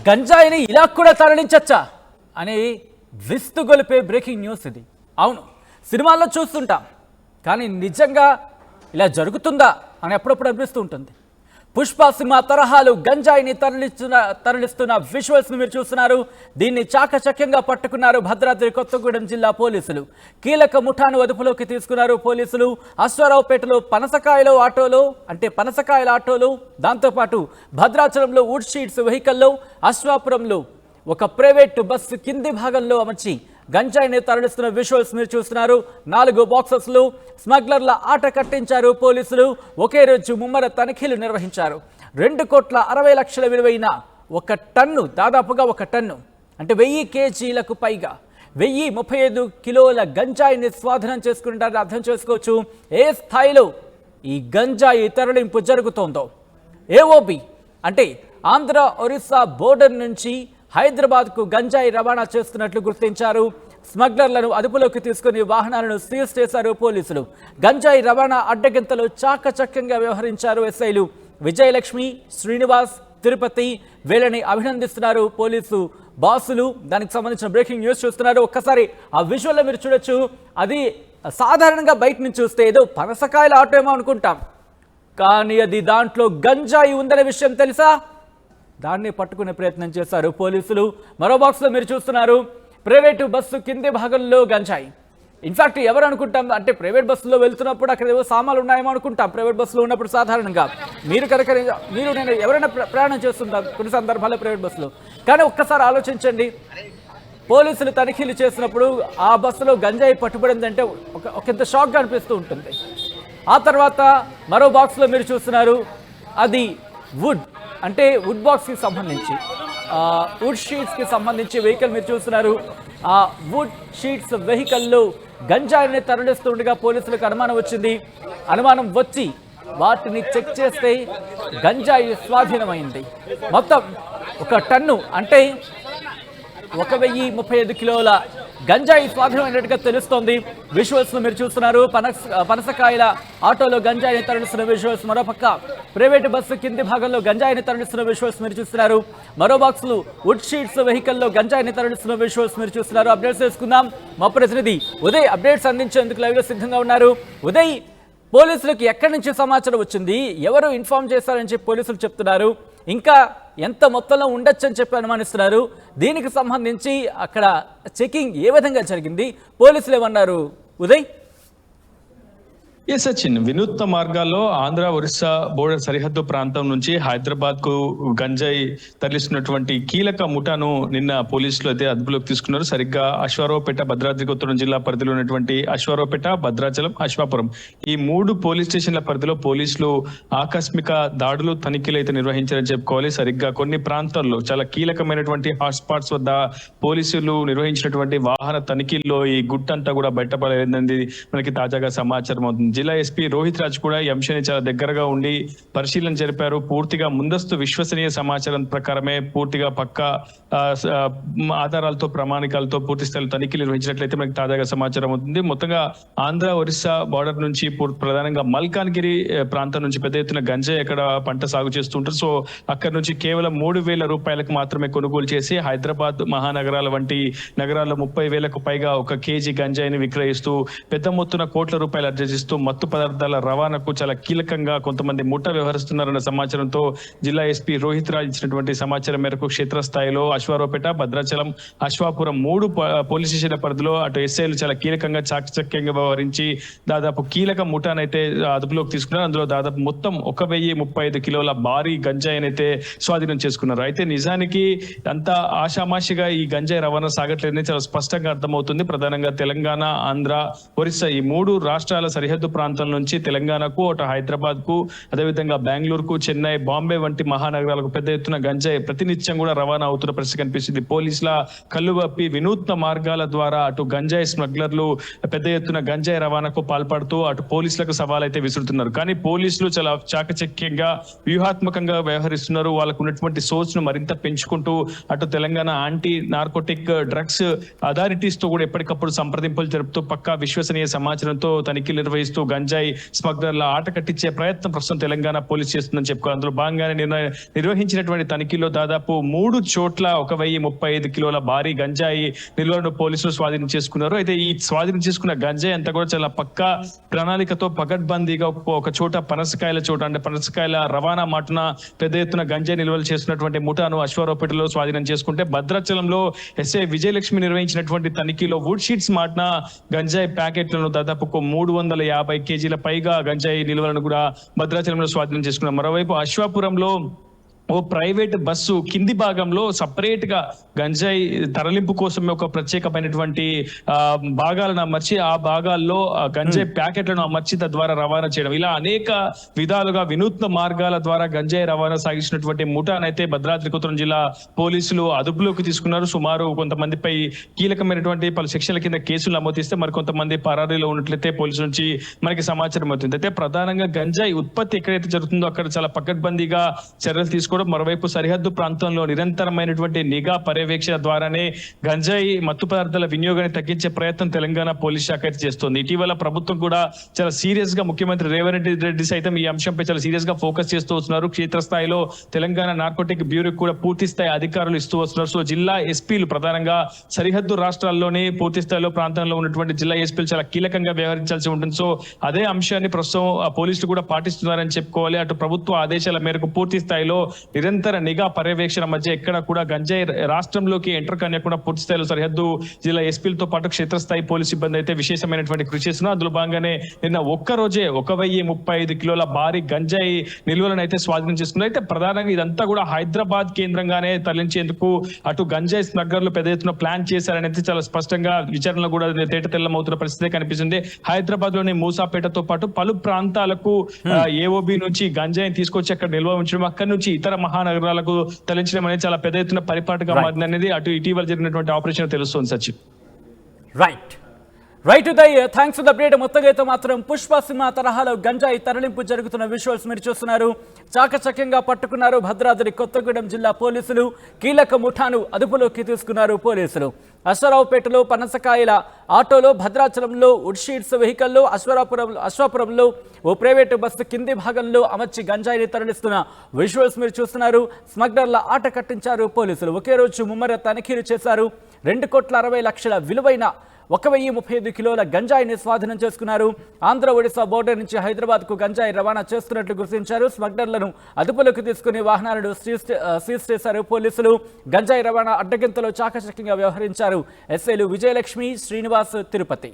గంజాయిని ఇలా కూడా తరలించచ్చా అని విస్తుగొలిపే బ్రేకింగ్ న్యూస్ ఇది. అవును, సినిమాల్లో చూస్తుంటాం, కానీ నిజంగా ఇలా జరుగుతుందా అని అప్పుడప్పుడు అనిపిస్తూ ఉంటుంది. పుష్ప సినిమా తరహాలు గంజాయిని తరలిస్తున్న విజువల్స్ మీరు చూస్తున్నారు. దీన్ని చాకచక్యంగా పట్టుకున్నారు భద్రాద్రి కొత్తగూడెం జిల్లా పోలీసులు. కీలక ముఠాను అదుపులోకి తీసుకున్నారు పోలీసులు. అశ్వారావుపేటలో పనసకాయల ఆటోలో దాంతోపాటు భద్రాచలంలో వుడ్ షీట్స్ వెహికల్లో, అశ్వాపురంలో ఒక ప్రైవేటు బస్సు కింది భాగంలో అమర్చి గంజాయిని తరలిస్తున్న విజువల్స్ మీరు చూస్తున్నారు. 4 బాక్సెస్లు స్మగ్లర్ల ఆట కట్టించారు పోలీసులు. ఒకే రోజు ముమ్మర తనిఖీలు నిర్వహించారు. 2,60,00,000 విలువైన ఒక టన్ను, దాదాపుగా ఒక టన్ను అంటే 1000 కేజీలకు పైగా 1035 కిలోల గంజాయిని స్వాధీనం చేసుకుంటారని అర్థం చేసుకోవచ్చు. ఏ స్థాయిలో ఈ గంజాయి తరలింపు జరుగుతోందో. ఏఓబి అంటే ఆంధ్ర ఒరిస్సా బోర్డర్ నుంచి హైదరాబాద్కు గంజాయి రవాణా చేస్తున్నట్లు గుర్తించారు. స్మగ్లర్లను అదుపులోకి తీసుకుని వాహనాలను సీజ్ చేశారు పోలీసులు. గంజాయి రవాణా అడ్డగింతలు చాకచక్యంగా వ్యవహరించారు ఎస్ఐలు విజయలక్ష్మి, శ్రీనివాస్, తిరుపతి. వీళ్ళని అభినందిస్తున్నారు పోలీసు బాసులు. దానికి సంబంధించిన బ్రేకింగ్ న్యూస్ చూస్తున్నారు. ఒక్కసారి ఆ విజువల్లో మీరు చూడొచ్చు. అది సాధారణంగా బయట నుంచి చూస్తే ఏదో పనసకాయల ఆటో ఏమో అనుకుంటాం, కానీ అది దాంట్లో గంజాయి ఉందనే విషయం తెలుసా? దాన్ని పట్టుకునే ప్రయత్నం చేశారు పోలీసులు. మరో బాక్స్లో మీరు చూస్తున్నారు ప్రైవేటు బస్సు కింది భాగంలో గంజాయి. ఇన్ఫాక్ట్ ఎవరు అనుకుంటాం అంటే ప్రైవేట్ బస్సులో వెళ్తున్నప్పుడు అక్కడ ఏవో సామాన్లు ఉన్నాయేమో అనుకుంటాం. ప్రైవేట్ బస్సులో ఉన్నప్పుడు సాధారణంగా నేను ఎవరైనా ప్రయాణం చేస్తుంటాం కొన్ని సందర్భాల్లో ప్రైవేట్ బస్సులో. కానీ ఒక్కసారి ఆలోచించండి, పోలీసులు తనిఖీలు చేసినప్పుడు ఆ బస్సులో గంజాయి పట్టుబడిందంటే ఒకంత షాక్గా అనిపిస్తూ ఉంటుంది. ఆ తర్వాత మరో బాక్స్లో మీరు చూస్తున్నారు, అది వుడ్ అంటే వుడ్ బాక్స్కి సంబంధించి వుడ్ షీట్స్కి సంబంధించి వెహికల్ మీరు చూస్తున్నారు. ఆ వుడ్ షీట్స్ వెహికల్లో గంజాయిని తరలిస్తుండగా పోలీసులకు అనుమానం వచ్చింది. అనుమానం వచ్చి వాటిని చెక్ చేస్తే గంజాయి స్వాధీనమైంది. మొత్తం ఒక టన్ను అంటే 1035 కిలోల గంజాయి స్వాధీనమైనట్టుగా తెలుస్తోంది. విజువల్స్ మీరు చూస్తున్నారు. పనసకాయల ఆటోలో గంజాయిని తరలిస్తున్న విజువల్స్, మరోపక్క ప్రైవేటు బస్సు కింది భాగంలో గంజాయిని తరలిస్తున్న విజువల్స్ మీరు చూస్తున్నారు. మరో బాక్సులు వుడ్ షీట్స్ వెహికల్లో గంజాయిని తరలిస్తున్న విజువల్స్ మీరు చూస్తున్నారు. అప్డేట్స్ తెలుసుకుందాం. మా ప్రతినిధి ఉదయ్ అప్డేట్స్ అందించేందుకు లైవ్లో సిద్ధంగా ఉన్నారు. ఉదయ్, పోలీసులకు ఎక్కడి నుంచి సమాచారం వచ్చింది, ఎవరు ఇన్ఫార్మ్ చేశారని చెప్పి పోలీసులు చెప్తున్నారు, ఇంకా ఎంత మొత్తంలో ఉండొచ్చని చెప్పి అనుమానిస్తున్నారు, దీనికి సంబంధించి అక్కడ చెకింగ్ ఏ విధంగా జరిగింది, పోలీసులు ఏమన్నారు ఉదయ్? సచిన్, వినూత్న మార్గాల్లో ఆంధ్ర ఒరిస్సా బోర్డర్ సరిహద్దు ప్రాంతం నుంచి హైదరాబాద్ కు గంజాయి తరలిస్తున్నటువంటి కీలక ముఠాను నిన్న పోలీసులు అయితే అదుపులోకి తీసుకున్నారు. సరిగ్గా అశ్వారావుపేట, భద్రాద్రి కొత్తగూడెం జిల్లా పరిధిలో ఉన్నటువంటి అశ్వారావుపేట, భద్రాచలం, అశ్వాపురం ఈ 3 పోలీస్ స్టేషన్ల పరిధిలో పోలీసులు ఆకస్మిక దాడులు, తనిఖీలు అయితే నిర్వహించారని చెప్పుకోవాలి. సరిగ్గా కొన్ని ప్రాంతాల్లో చాలా కీలకమైనటువంటి హాట్స్పాట్స్ వద్ద పోలీసులు నిర్వహించినటువంటి వాహన తనిఖీల్లో ఈ గుట్టంతా కూడా బయటపడేది మనకి తాజాగా సమాచారం అవుతుంది. జిల్లా ఎస్పీ రోహిత్ రాజ్ కూడా ఈ అంశాన్ని చాలా దగ్గరగా ఉండి పరిశీలన జరిపారు. పూర్తిగా ముందస్తు విశ్వసనీయ సమాచారం ప్రకారమే పూర్తిగా పక్కా ఆధారాలతో, ప్రామాణికాలతో పూర్తి స్థాయిలో తనిఖీలు నిర్వహించినట్లయితే మనకి తాజాగా సమాచారం అవుతుంది. మొత్తంగా ఆంధ్ర ఒరిస్సా బార్డర్ నుంచి ప్రధానంగా మల్కాన్గిరి ప్రాంతం నుంచి పెద్ద ఎత్తున గంజాయి అక్కడ పంట సాగు చేస్తుంటారు. సో అక్కడ నుంచి కేవలం 3,000 రూపాయలకు మాత్రమే కొనుగోలు చేసి హైదరాబాద్ మహానగరాల వంటి నగరాల్లో 30,000కు పైగా 1 కేజీ గంజాయిని విక్రయిస్తూ పెద్ద మొత్తున కోట్ల రూపాయలు ఆర్జిస్తూ మత్తు పదార్థాల రవాణాకు చాలా కీలకంగా కొంతమంది ముఠా వ్యవహరిస్తున్నారన్న సమాచారంతో జిల్లా ఎస్పీ రోహిత్ రాజ్ ఇచ్చినటువంటి సమాచారం మేరకు క్షేత్రస్థాయిలో అశ్వారావుపేట, భద్రాచలం, అశ్వాపురం 3 పోలీస్ స్టేషన్ల పరిధిలో అటు ఎస్ఐలు చాలా కీలకంగా చాకచక్యంగా వ్యవహరించి దాదాపు కీలక ముఠానైతే అదుపులోకి తీసుకున్నారు. అందులో దాదాపు మొత్తం 1035 కిలోల భారీ గంజాయిని అయితే స్వాధీనం చేసుకున్నారు. అయితే నిజానికి అంత ఆషామాషిగా ఈ గంజాయి రవాణా సాగట్లేదని చాలా స్పష్టంగా అర్థమవుతుంది. ప్రధానంగా తెలంగాణ, ఆంధ్ర, ఒరిస్సా ఈ 3 రాష్ట్రాల సరిహద్దు ప్రాంతం నుంచి తెలంగాణకు, అటు హైదరాబాద్ కు, అదేవిధంగా బెంగళూరుకు, చెన్నై, బాంబే వంటి మహానగరాలకు పెద్ద ఎత్తున గంజాయి ప్రతినిత్యం కూడా రవాణా అవుతున్న పరిస్థితి కనిపిస్తుంది. పోలీసుల కళ్ళుగప్పి వినూత్న మార్గాల ద్వారా అటు గంజాయి స్మగ్లర్లు పెద్ద ఎత్తున గంజాయి రవాణాకు పాల్పడుతూ అటు పోలీసులకు సవాల్ అయితే విసురుతున్నారు. కానీ పోలీసులు చాలా చాకచక్యంగా, వ్యూహాత్మకంగా వ్యవహరిస్తున్నారు. వాళ్ళకు ఉన్నటువంటి సోర్స్ ను మరింత పెంచుకుంటూ అటు Telangana anti narcotic drugs authorities తో కూడా ఎప్పటికప్పుడు సంప్రదింపులు జరుపుతూ పక్కా విశ్వసనీయ సమాచారంతో తనిఖీలు నిర్వహిస్తూ గంజాయి స్మగ్లర్ల ఆట కట్టించే ప్రయత్నం ప్రస్తుతం తెలంగాణ పోలీస్ చేస్తుందని చెప్పుకోవాలి. అందులో భాగంగానే నిర్వహించినటువంటి తనిఖీలో దాదాపు 3 చోట్ల 1035 కిలోల భారీ గంజాయి నిల్వలను పోలీసులు స్వాధీనం చేసుకున్నారు. అయితే ఈ స్వాధీనం చేసుకున్న గంజాయి అంతా కూడా చాలా పక్కా ప్రణాళికతో పకడ్బందీగా ఒక చోట పనసకాయల రవాణా మాటున పెద్ద ఎత్తున గంజాయి నిల్వలు చేస్తున్నటువంటి ముఠాను అశ్వారావుపేటలో స్వాధీనం చేసుకుంటే భద్రాచలంలో ఎస్ఐ విజయలక్ష్మి నిర్వహించినటువంటి తనిఖీలో వుడ్ షీట్స్ మాటున గంజాయి ప్యాకెట్లను దాదాపు 350 కేజీల పైగా గంజాయి నిల్వలను కూడా భద్రాచలంలో స్వాధీనం చేసుకున్నారు. మరోవైపు అశ్వాపురంలో ఓ ప్రైవేట్ బస్సు కింది భాగంలో సపరేట్ గా గంజాయి తరలింపు కోసమే ఒక ప్రత్యేకమైనటువంటి భాగాలను అమర్చి ఆ భాగాల్లో గంజాయి ప్యాకెట్లను అమర్చి తద్వారా రవాణా చేయడం, ఇలా అనేక విధాలుగా వినూత్న మార్గాల ద్వారా గంజాయి రవాణా సాగించినటువంటి ముఠానైతే భద్రాద్రి కొత్తగూడెం జిల్లా పోలీసులు అదుపులోకి తీసుకున్నారు. సుమారు కొంతమందిపై కీలకమైనటువంటి పలు సెక్షన్ల కింద కేసులు నమోదిస్తే మరికొంతమంది పరారీలో ఉన్నట్లయితే పోలీసుల నుంచి మనకి సమాచారం అవుతుంది. అయితే ప్రధానంగా గంజాయి ఉత్పత్తి ఎక్కడైతే జరుగుతుందో అక్కడ చాలా పకడ్బందీగా చర్యలు తీసుకోవడం, మరోవైపు సరిహద్దు ప్రాంతంలో నిరంతరమైనటువంటి నిఘా పర్యవేక్షణ ద్వారానే గంజాయి మత్తు పదార్థాల వినియోగాన్ని తగ్గించే ప్రయత్నం తెలంగాణ పోలీస్ శాఖ అయితే చేస్తోంది. ఇటీవల ప్రభుత్వం కూడా చాలా సీరియస్ గా ముఖ్యమంత్రి రేవంత్ రెడ్డి సైతం ఈ అంశంపై చాలా సీరియస్ గా ఫోకస్ చేస్తూ వస్తున్నారు. క్షేత్రస్థాయిలో తెలంగాణ నార్కోటిక్ బ్యూరోకి కూడా పూర్తి స్థాయి అధికారులు ఇస్తూ వస్తున్నారు. సో జిల్లా ఎస్పీలు ప్రధానంగా సరిహద్దు రాష్ట్రాల్లోనే పూర్తి స్థాయిలో ప్రాంతంలో ఉన్నటువంటి జిల్లా ఎస్పీలు చాలా కీలకంగా వ్యవహరించాల్సి ఉంటుంది. సో అదే అంశాన్ని ప్రస్తుతం పోలీసులు కూడా పాటిస్తున్నారని చెప్పుకోవాలి. అటు ప్రభుత్వ ఆదేశాల మేరకు పూర్తి స్థాయిలో నిరంతర నిఘా పర్యవేక్షణ మధ్య ఎక్కడ కూడా గంజాయి రాష్ట్రంలోకి ఎంటర్ కానియకుండా పూర్తి స్థాయిలో సరిహద్దు జిల్లా ఎస్పీలతో పాటు క్షేత్రస్థాయి పోలీసు సిబ్బంది అయితే విశేషమైనటువంటి కృషి చేస్తున్నారు. అందులో భాగంగానే నిన్న ఒక్కరోజే 1035 కిలోల భారీ గంజాయి నిల్వలను అయితే స్వాధీనం చేసుకున్నారు. అయితే ప్రధానంగా ఇదంతా కూడా హైదరాబాద్ కేంద్రంగానే తరలించేందుకు అటు గంజాయి స్మగ్లర్లు పెద్ద ఎత్తున ప్లాన్ చేశారనేది చాలా స్పష్టంగా విచారణలో కూడా తేట తెల్లమవుతున్న పరిస్థితి కనిపిస్తుంది. హైదరాబాద్ లోని మూసాపేటతో పాటు పలు ప్రాంతాలకు ఏఓబి నుంచి గంజాయిని తీసుకొచ్చి అక్కడ నిల్వ ఉంచడం, అక్కడి నుంచి ఇతర మహానగరాలకు తరలించడం అనేది చాలా పెద్ద ఎత్తున పరిపాటుగా మారింది అనేది అటు ఇటీవల జరిగినటువంటి ఆపరేషన్ తెలుస్తుంది. Sachiv right Uday, thanks for the update. మొత్తంగా అయితే మాత్రం పుష్ప సినిమా తరహాలో గంజాయి తరలింపు జరుగుతున్న విజువల్స్ మీరు చూస్తున్నారు. చాకచక్యంగా పట్టుకున్నారు భద్రాద్రి కొత్తగూడెం జిల్లా పోలీసులు. కీలక ముఠాను అదుపులోకి తీసుకున్నారు పోలీసులు. అశ్వారావుపేటలో పనసకాయల ఆటోలో, భద్రాచలంలో వుడ్ షీట్స్ వెహికల్లో, అశ్వాపురంలో ఓ ప్రైవేటు బస్సు కింది భాగంలో అమర్చి గంజాయిని తరలిస్తున్న విజువల్స్ మీరు చూస్తున్నారు. స్మగ్లర్ల ఆట కట్టించారు పోలీసులు. ఒకే రోజు ముమ్మర తనిఖీలు చేశారు. 2,60,00,000 విలువైన 1035 కిలోల గంజాయిని స్వాధీనం చేసుకున్నారు. ఆంధ్ర ఒడిశా బోర్డర్ నుంచి హైదరాబాద్కు గంజాయి రవాణా చేస్తున్నట్లు గుర్తించారు. స్మగ్లర్లను అదుపులోకి తీసుకుని వాహనాలను సీజ్ చేశారు పోలీసులు. గంజాయి రవాణా అడ్డగింతలో చాకచక్యంగా వ్యవహరించారు ఎస్ఐలు విజయలక్ష్మి, శ్రీనివాస్, తిరుపతి.